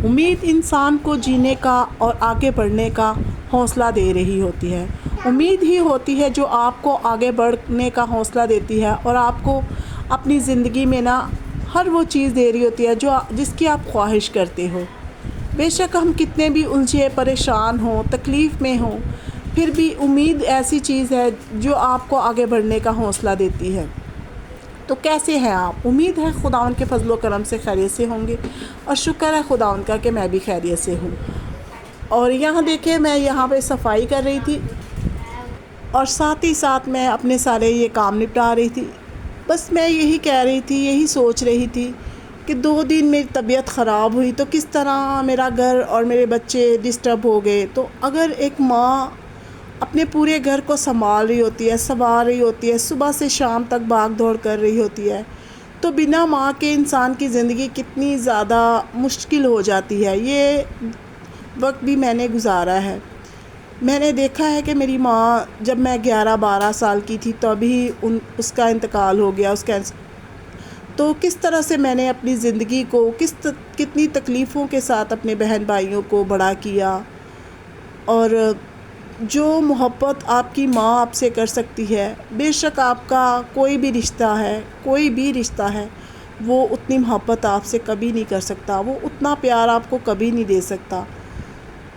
امید انسان کو جینے کا اور آگے بڑھنے کا حوصلہ دے رہی ہوتی ہے۔ امید ہی ہوتی ہے جو آپ کو آگے بڑھنے کا حوصلہ دیتی ہے اور آپ کو اپنی زندگی میں ہر وہ چیز دے رہی ہوتی ہے جس کی آپ خواہش کرتے ہو۔ بے شک ہم کتنے بھی الجھے پریشان ہوں، تکلیف میں ہوں، پھر بھی امید ایسی چیز ہے جو آپ کو آگے بڑھنے کا حوصلہ دیتی ہے۔ تو کیسے ہیں آپ؟ امید ہے خداوند کے فضل و کرم سے خیریت سے ہوں گے، اور شکر ہے خداوند کا کہ میں بھی خیریت سے ہوں۔ اور یہاں دیکھیں، میں یہاں پہ صفائی کر رہی تھی اور ساتھ ہی ساتھ میں اپنے سارے یہ کام نپٹا رہی تھی۔ بس میں یہی کہہ رہی تھی، یہی سوچ رہی تھی کہ 2 دن میری طبیعت خراب ہوئی تو کس طرح میرا گھر اور میرے بچے ڈسٹرب ہو گئے۔ تو اگر ایک ماں اپنے پورے گھر کو سنبھال رہی ہوتی ہے، سنوار رہی ہوتی ہے، صبح سے شام تک بھاگ دوڑ کر رہی ہوتی ہے، تو بنا ماں کے انسان کی زندگی کتنی زیادہ مشکل ہو جاتی ہے۔ یہ وقت بھی میں نے گزارا ہے۔ میں نے دیکھا ہے کہ میری ماں جب میں 11-12 سال کی تھی تبھی اس کا انتقال ہو گیا، تو کس طرح سے میں نے اپنی زندگی کو کتنی تکلیفوں کے ساتھ اپنے بہن بھائیوں کو بڑا کیا، اور جو محبت آپ کی ماں آپ سے کر سکتی ہے، بے شک آپ کا کوئی بھی رشتہ ہے وہ اتنی محبت آپ سے کبھی نہیں کر سکتا، وہ اتنا پیار آپ کو کبھی نہیں دے سکتا۔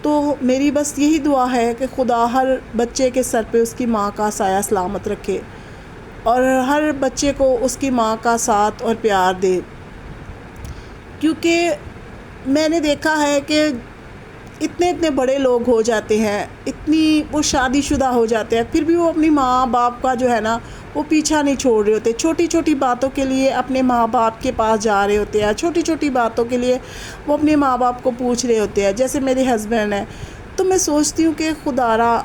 تو میری بس یہی دعا ہے کہ خدا ہر بچے کے سر پہ اس کی ماں کا سایہ سلامت رکھے، اور ہر بچے کو اس کی ماں کا ساتھ اور پیار دے، کیونکہ میں نے دیکھا ہے کہ اتنے بڑے لوگ ہو جاتے ہیں، وہ شادی شدہ ہو جاتے ہیں، پھر بھی وہ اپنی ماں باپ کا جو ہے وہ پیچھا نہیں چھوڑ رہے ہوتے۔ چھوٹی چھوٹی باتوں کے لیے اپنے ماں باپ کے پاس جا رہے ہوتے ہیں، چھوٹی چھوٹی باتوں کے لیے وہ اپنے ماں باپ کو پوچھ رہے ہوتے ہیں۔ جیسے میرے ہسبینڈ ہیں، تو میں سوچتی ہوں کہ خدا را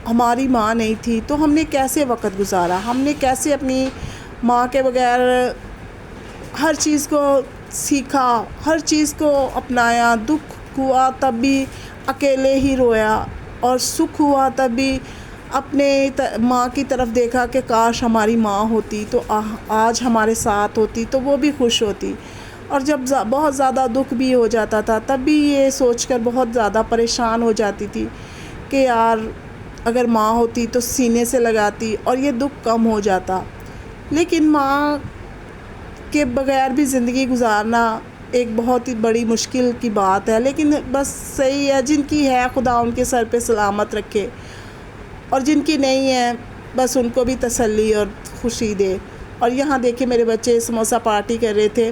ہماری ماں نہیں تھی تو ہم نے کیسے وقت گزارا، ہم نے کیسے اپنی ماں کے بغیر ہر چیز کو سیکھا، ہر چیز کو اپنایا۔ دکھ ہوا تب بھی اکیلے ہی رویا، اور سکھ ہوا تب بھی اپنے ماں کی طرف دیکھا کہ کاش ہماری ماں ہوتی تو آج ہمارے ساتھ ہوتی تو وہ بھی خوش ہوتی۔ اور جب بہت زیادہ دکھ بھی ہو جاتا تھا تب بھی یہ سوچ کر بہت زیادہ پریشان ہو جاتی تھی کہ یار اگر ماں ہوتی تو سینے سے لگاتی اور یہ دکھ کم ہو جاتا۔ لیکن ماں کے بغیر بھی زندگی گزارنا ایک بہت ہی بڑی مشکل کی بات ہے، لیکن بس صحیح ہے، جن کی ہے خدا ان کے سر پہ سلامت رکھے، اور جن کی نہیں ہے بس ان کو بھی تسلی اور خوشی دے۔ اور یہاں دیکھیں میرے بچے سموسہ پارٹی کر رہے تھے،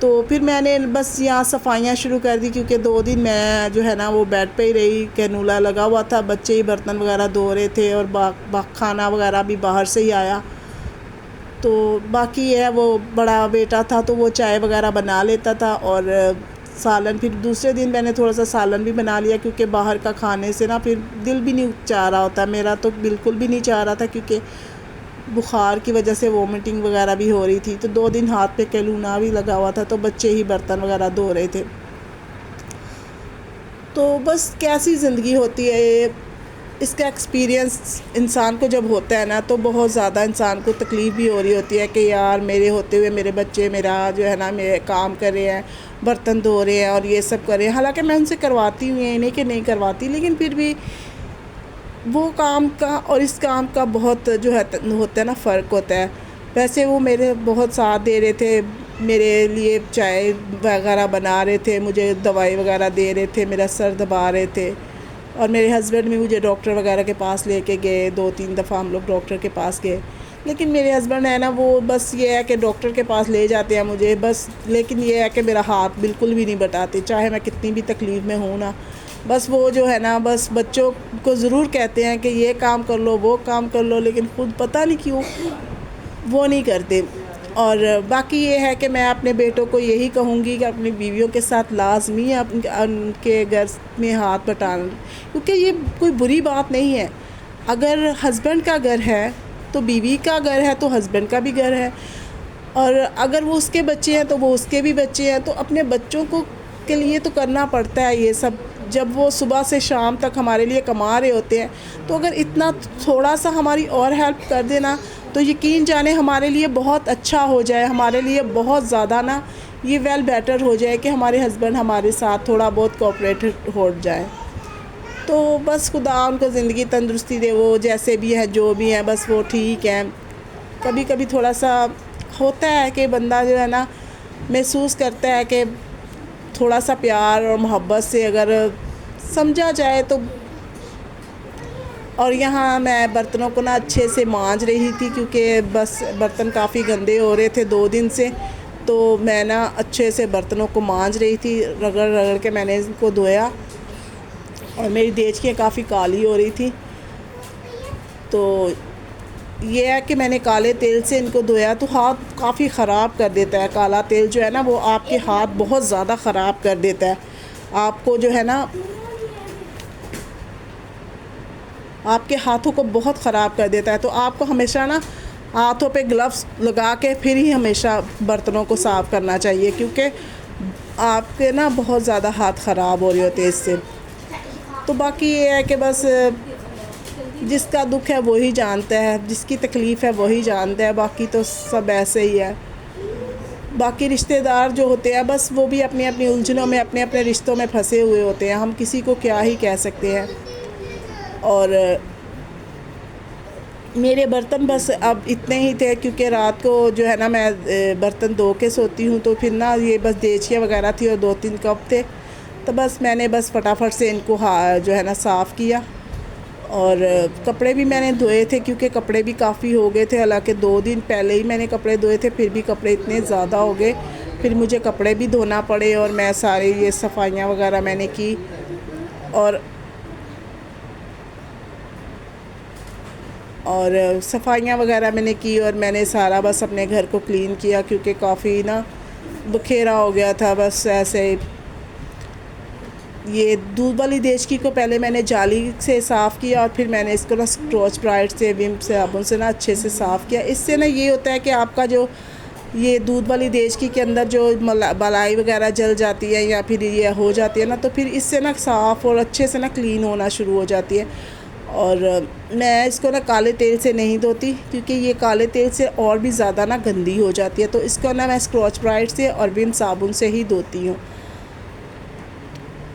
تو پھر میں نے بس یہاں صفائیاں شروع کر دی، کیونکہ 2 دن میں جو ہے وہ بیڈ پہ ہی رہی، کینولا لگا ہوا تھا، بچے ہی برتن وغیرہ دھو رہے تھے، اور کھانا وغیرہ بھی باہر سے ہی آیا۔ تو باقی یہ ہے، وہ بڑا بیٹا تھا تو وہ چائے وغیرہ بنا لیتا تھا، اور سالن پھر دوسرے دن میں نے تھوڑا سا سالن بھی بنا لیا، کیونکہ باہر کا کھانے سے پھر دل بھی نہیں چاہ رہا ہوتا، میرا تو بالکل بھی نہیں چاہ رہا تھا، کیونکہ بخار کی وجہ سے وومٹنگ وغیرہ بھی ہو رہی تھی۔ تو 2 دن ہاتھ پہ کیلونا بھی لگا ہوا تھا، تو بچے ہی برتن وغیرہ دھو رہے تھے۔ تو بس کیسی زندگی ہوتی ہے یہ، اس کا ایکسپیرینس انسان کو جب ہوتا ہے تو بہت زیادہ انسان کو تکلیف بھی ہو رہی ہوتی ہے کہ یار میرے ہوتے ہوئے میرے بچے میرا جو ہے میرے کام کر رہے ہیں، برتن دھو رہے ہیں اور یہ سب کر رہے ہیں۔ حالانکہ میں ان سے کرواتی ہوں، یہ نہیں کہ نہیں کرواتی، لیکن پھر بھی وہ کام کا اور اس کام کا بہت جو ہوتا ہے فرق ہوتا ہے۔ ویسے وہ میرے بہت ساتھ دے رہے تھے، میرے لیے چائے وغیرہ بنا رہے تھے، مجھے دوائی وغیرہ دے رہے تھے، میرا سر دبا رہے تھے، اور میرے ہسبینڈ بھی مجھے ڈاکٹر وغیرہ کے پاس لے کے گئے، 2-3 دفعہ ہم لوگ ڈاکٹر کے پاس گئے۔ لیکن میرے ہسبینڈ ہے وہ بس یہ ہے کہ ڈاکٹر کے پاس لے جاتے ہیں مجھے بس، لیکن یہ ہے کہ میرا ہاتھ بالکل بھی نہیں بٹاتے، چاہے میں کتنی بھی تکلیف میں ہوں بس وہ جو ہے بس بچوں کو ضرور کہتے ہیں کہ یہ کام کر لو وہ کام کر لو، لیکن خود پتہ نہیں کیوں وہ نہیں کرتے۔ اور باقی یہ ہے کہ میں اپنے بیٹوں کو یہی کہوں گی کہ اپنی بیویوں کے ساتھ لازمی ان کے گھر میں ہاتھ بٹانا، کیونکہ یہ کوئی بری بات نہیں ہے۔ اگر ہسبینڈ کا گھر ہے تو بیوی کا گھر ہے تو ہسبینڈ کا بھی گھر ہے، اور اگر وہ اس کے بچے ہیں تو وہ اس کے بھی بچے ہیں، تو اپنے بچوں کے لیے تو کرنا پڑتا ہے یہ سب۔ جب وہ صبح سے شام تک ہمارے لیے کما رہے ہوتے ہیں، تو اگر اتنا تھوڑا سا ہماری اور ہیلپ کر دینا تو یقین جانے ہمارے لیے بہت اچھا ہو جائے، ہمارے لیے بہت زیادہ یہ ویل بیٹر ہو جائے کہ ہمارے ہسبینڈ ہمارے ساتھ تھوڑا بہت کوآپریٹ ہو جائے. تو بس خدا ان کو زندگی تندرستی دے، وہ جیسے بھی ہیں جو بھی ہیں بس وہ ٹھیک ہیں. کبھی کبھی تھوڑا سا ہوتا ہے کہ بندہ جو ہے نا محسوس کرتا ہے کہ تھوڑا سا پیار اور محبت سے اگر سمجھا جائے تو. اور یہاں میں برتنوں کو نا اچھے سے مانج رہی تھی کیونکہ بس برتن کافی گندے ہو رہے تھے 2 دن سے، تو میں نا اچھے سے برتنوں کو مانج رہی تھی، رگڑ رگڑ کے میں نے ان کو دھویا. اور میری دیچکیاں کافی کالی ہو رہی تھی، تو یہ ہے کہ میں نے کالے تیل سے ان کو دھویا تو ہاتھ کافی خراب کر دیتا ہے. کالا تیل جو ہے نا وہ آپ کے ہاتھ بہت زیادہ خراب کر دیتا ہے. آپ کو جو ہے نا آپ کے ہاتھوں کو بہت خراب کر دیتا ہے. تو آپ کو ہمیشہ نا ہاتھوں پہ گلوز لگا کے پھر ہی ہمیشہ برتنوں کو صاف کرنا چاہیے، کیونکہ آپ کے نا بہت زیادہ ہاتھ خراب ہو رہے ہوتے ہیں اس سے. تو باقی یہ ہے کہ بس جس کا دکھ ہے وہی جانتا ہے، جس کی تکلیف ہے وہی جانتا ہے، باقی تو سب ایسے ہی ہے. باقی رشتہ دار جو ہوتے ہیں بس وہ بھی اپنی اپنی الجھنوں میں اپنے اپنے رشتوں میں پھنسے ہوئے ہوتے ہیں. ہم کسی کو کیا ہی کہہ سکتے ہیں. اور میرے برتن بس اب اتنے ہی تھے کیونکہ رات کو جو ہے نا میں برتن دھو کے سوتی ہوں، تو پھر نا یہ بس دیچیاں وغیرہ تھی اور 2-3 کپ تھے، تو بس میں نے بس فٹافٹ سے ان کو جو ہے نا صاف کیا. اور کپڑے بھی میں نے دھوئے تھے کیونکہ کپڑے بھی کافی ہو گئے تھے، حالانکہ 2 دن پہلے ہی میں نے کپڑے دھوئے تھے، پھر بھی کپڑے اتنے زیادہ ہو گئے، پھر مجھے کپڑے بھی دھونا پڑے. اور میں سارے یہ صفائیاں وغیرہ میں نے کی، اور صفائیاں وغیرہ میں نے کی، اور میں نے سارا بس اپنے گھر کو کلین کیا کیونکہ کافی نا بکھیرا ہو گیا تھا. بس ایسے یہ دودھ والی دیچکی کو پہلے میں نے جالی سے صاف کیا، اور پھر میں نے اس کو نا اسکراچ برائٹ سے ویم صابن سے نا اچھے سے صاف کیا. اس سے نا یہ ہوتا ہے کہ آپ کا جو یہ دودھ والی دیچکی کے اندر جو بالائی وغیرہ جل جاتی ہے یا پھر یہ ہو جاتی ہے نا، تو پھر اس سے نا صاف اور اچھے سے نا کلین ہونا شروع ہو جاتی ہے. اور میں اس کو نا کالے تیل سے نہیں دھوتی کیونکہ یہ کالے تیل سے اور بھی زیادہ نا گندی ہو جاتی ہے، تو اس کو نا میں اسکراچ برائٹ سے اور ویم صابن سے ہی دھوتی ہوں.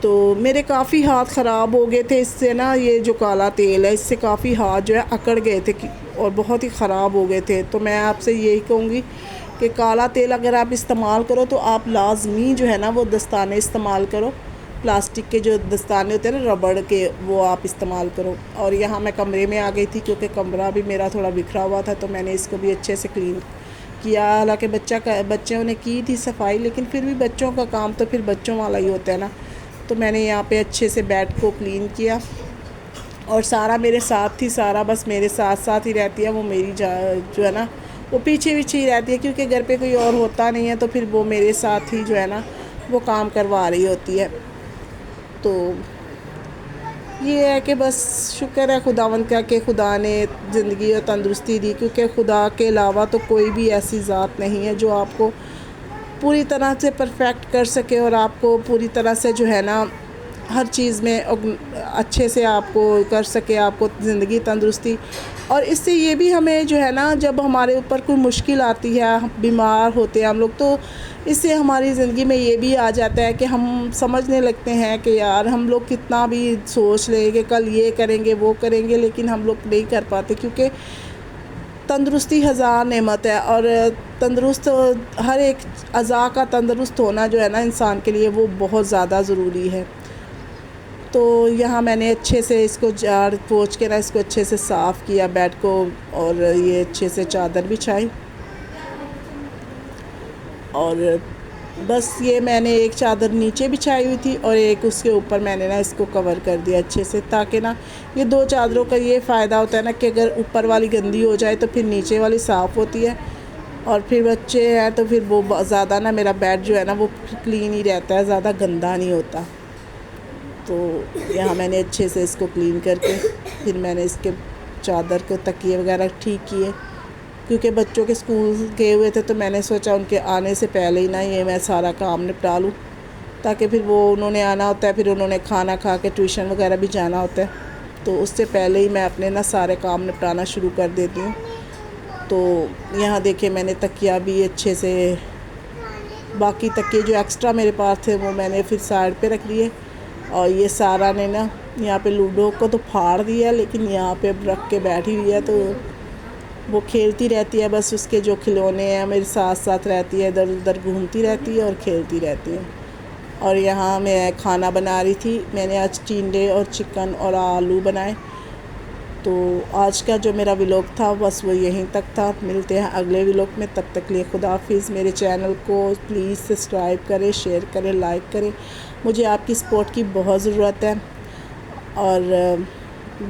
تو میرے کافی ہاتھ خراب ہو گئے تھے اس سے نا، یہ جو کالا تیل ہے اس سے کافی ہاتھ جو ہے اکڑ گئے تھے اور بہت ہی خراب ہو گئے تھے. تو میں آپ سے یہی کہوں گی کہ کالا تیل اگر آپ استعمال کرو تو آپ لازمی جو ہے نا وہ دستانے استعمال کرو، پلاسٹک کے جو دستانے ہوتے ہیں نا ربڑ کے، وہ آپ استعمال کرو. اور یہاں میں کمرے میں آ گئی تھی کیونکہ کمرہ بھی میرا تھوڑا بکھرا ہوا تھا، تو میں نے اس کو بھی اچھے سے کلین کیا. حالانکہ بچوں نے کی تھی صفائی، لیکن پھر بھی بچوں کا کام تو پھر بچوں والا ہی ہوتا ہے نا. تو میں نے یہاں پہ اچھے سے بیڈ کو کلین کیا، اور سارا میرے ساتھ تھی، سارا بس میرے ساتھ ساتھ ہی رہتی ہے. وہ میری جو ہے نا وہ پیچھے پیچھے ہی رہتی ہے کیونکہ گھر پہ کوئی اور ہوتا نہیں ہے، تو پھر وہ میرے ساتھ ہی جو ہے نا وہ کام کروا رہی ہوتی ہے. تو یہ ہے کہ بس شکر ہے خداوند کا کہ خدا نے زندگی اور تندرستی دی، کیونکہ خدا کے علاوہ تو کوئی بھی ایسی ذات نہیں ہے جو آپ کو پوری طرح سے پرفیکٹ کر سکے اور آپ کو پوری طرح سے جو ہے نا ہر چیز میں اچھے سے آپ کو کر سکے، آپ کو زندگی تندرستی. اور اس سے یہ بھی ہمیں جو ہے نا جب ہمارے اوپر کوئی مشکل آتی ہے، بیمار ہوتے ہیں ہم لوگ، تو اس سے ہماری زندگی میں یہ بھی آ جاتا ہے کہ ہم سمجھنے لگتے ہیں کہ یار ہم لوگ کتنا بھی سوچ لیں کہ کل یہ کریں گے وہ کریں گے، لیکن ہم لوگ نہیں کر پاتے، کیونکہ تندرستی 1000 نعمت ہے. اور تندرست ہر ایک اعضاء کا تندرست ہونا جو ہے نا انسان کے لیے وہ بہت زیادہ ضروری ہے. تو یہاں میں نے اچھے سے اس کو جھاڑ پوچھ کے نا اس کو اچھے سے صاف کیا بیڈ کو، اور یہ اچھے سے چادر بچھائی. اور بس یہ میں نے ایک چادر نیچے بچھائی ہوئی تھی اور ایک اس کے اوپر میں نے نا اس کو کور کر دیا اچھے سے، تاکہ نا یہ 2 چادروں کا یہ فائدہ ہوتا ہے نا کہ اگر اوپر والی گندی ہو جائے تو پھر نیچے والی صاف ہوتی ہے. اور پھر بچے ہیں تو پھر وہ زیادہ نا میرا بیڈ جو ہے نا وہ کلین ہی رہتا ہے، زیادہ گندا نہیں ہوتا. تو یہاں میں نے اچھے سے اس کو کلین کر کے پھر میں نے اس کے چادر کو تکیے وغیرہ ٹھیک کیے، کیونکہ بچوں کے اسکول گئے ہوئے تھے، تو میں نے سوچا ان کے آنے سے پہلے ہی نا یہ میں سارا کام نپٹا لوں، تاکہ پھر وہ انہوں نے آنا ہوتا ہے، پھر انہوں نے کھانا کھا کے ٹیوشن وغیرہ بھی جانا ہوتا ہے، تو اس سے پہلے ہی میں اپنے نا سارے کام نپٹانا شروع کر دیتی ہوں. تو یہاں دیکھیں میں نے تکیہ بھی اچھے سے باقی تکیے جو ایکسٹرا میرے پاس تھے وہ میں نے پھر سائڈ پہ رکھ دیے. اور یہ سارا نے نا یہاں پہ لوڈو کو تو پھاڑ دیا، لیکن یہاں پہ اب رکھ کے بیٹھی ہوئی ہے، تو وہ کھیلتی رہتی ہے. بس اس کے جو کھلونے ہیں میرے ساتھ ساتھ رہتی ہے، ادھر ادھر گھومتی رہتی ہے اور کھیلتی رہتی ہے. اور یہاں میں کھانا بنا رہی تھی. میں نے آج ٹینڈے اور چکن اور آلو بنائے. تو آج کا جو میرا ولاگ تھا بس وہ یہیں تک تھا. ملتے ہیں اگلے ولاگ میں، تب تک لیے خدا حافظ. میرے چینل کو پلیز سبسکرائب کریں، شیئر کریں، لائک کریں. مجھے آپ کی سپورٹ کی بہت ضرورت ہے. اور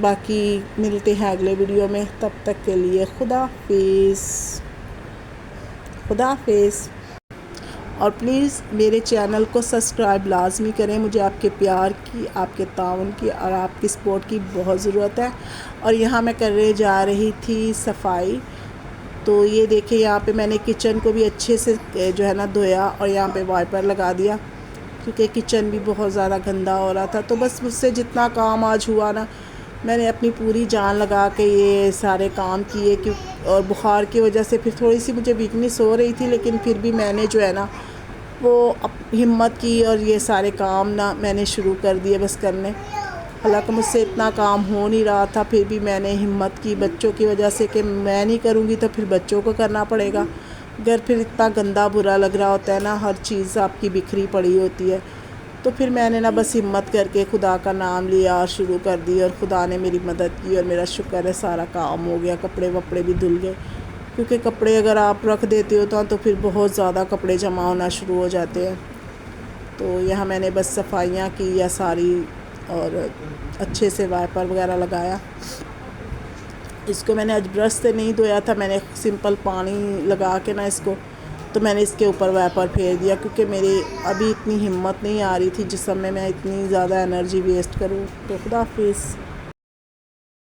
باقی ملتے ہیں اگلے ویڈیو میں، تب تک کے لیے خدا حافظ. خدا حافظ. اور پلیز میرے چینل کو سبسکرائب لازمی کریں. مجھے آپ کے پیار کی، آپ کے تعاون کی اور آپ کی سپورٹ کی بہت ضرورت ہے. اور یہاں میں کرنے جا رہی تھی صفائی. تو یہ دیکھیں یہاں پہ میں نے کچن کو بھی اچھے سے جو ہے نا دھویا، اور یہاں پہ وائپر لگا دیا، کیونکہ کچن بھی بہت زیادہ گندا ہو رہا تھا. تو بس مجھ سے جتنا کام آج ہوا نا، میں نے اپنی پوری جان لگا کے یہ سارے کام کیے. اور بخار کی وجہ سے پھر تھوڑی سی مجھے ویکنیس ہو رہی تھی، لیکن پھر بھی میں نے جو ہے نا وہ ہمت کی اور یہ سارے کام نا میں نے شروع کر دیے بس کرنے. حالانکہ مجھ سے اتنا کام ہو نہیں رہا تھا، پھر بھی میں نے ہمت کی بچوں کی وجہ سے کہ میں نہیں کروں گی تو پھر بچوں کو کرنا پڑے گا. گھر پھر اتنا گندا برا لگ رہا ہوتا ہے نا، ہر چیز آپ کی بکھری پڑی ہوتی ہے. تو پھر میں نے نا بس ہمت کر کے خدا کا نام لیا اور شروع کر دی، اور خدا نے میری مدد کی اور میرا شکر ہے سارا کام ہو گیا. کپڑے وپڑے بھی دھل گئے، کیونکہ کپڑے اگر آپ رکھ دیتے ہو تو پھر بہت زیادہ کپڑے جمع ہونا شروع ہو جاتے ہیں. تو یہاں میں نے بس صفائیاں کی یا ساری، اور اچھے سے وائپر وغیرہ لگایا. اس کو میں نے آج برش سے نہیں دھویا تھا، میں نے سمپل پانی لگا کے نا اس کو، تو میں نے اس کے اوپر وائپر پھیر دیا، کیونکہ میری ابھی اتنی ہمت نہیں آ رہی تھی جسم میں اتنی زیادہ انرجی ویسٹ کروں. تو خدا حافظ.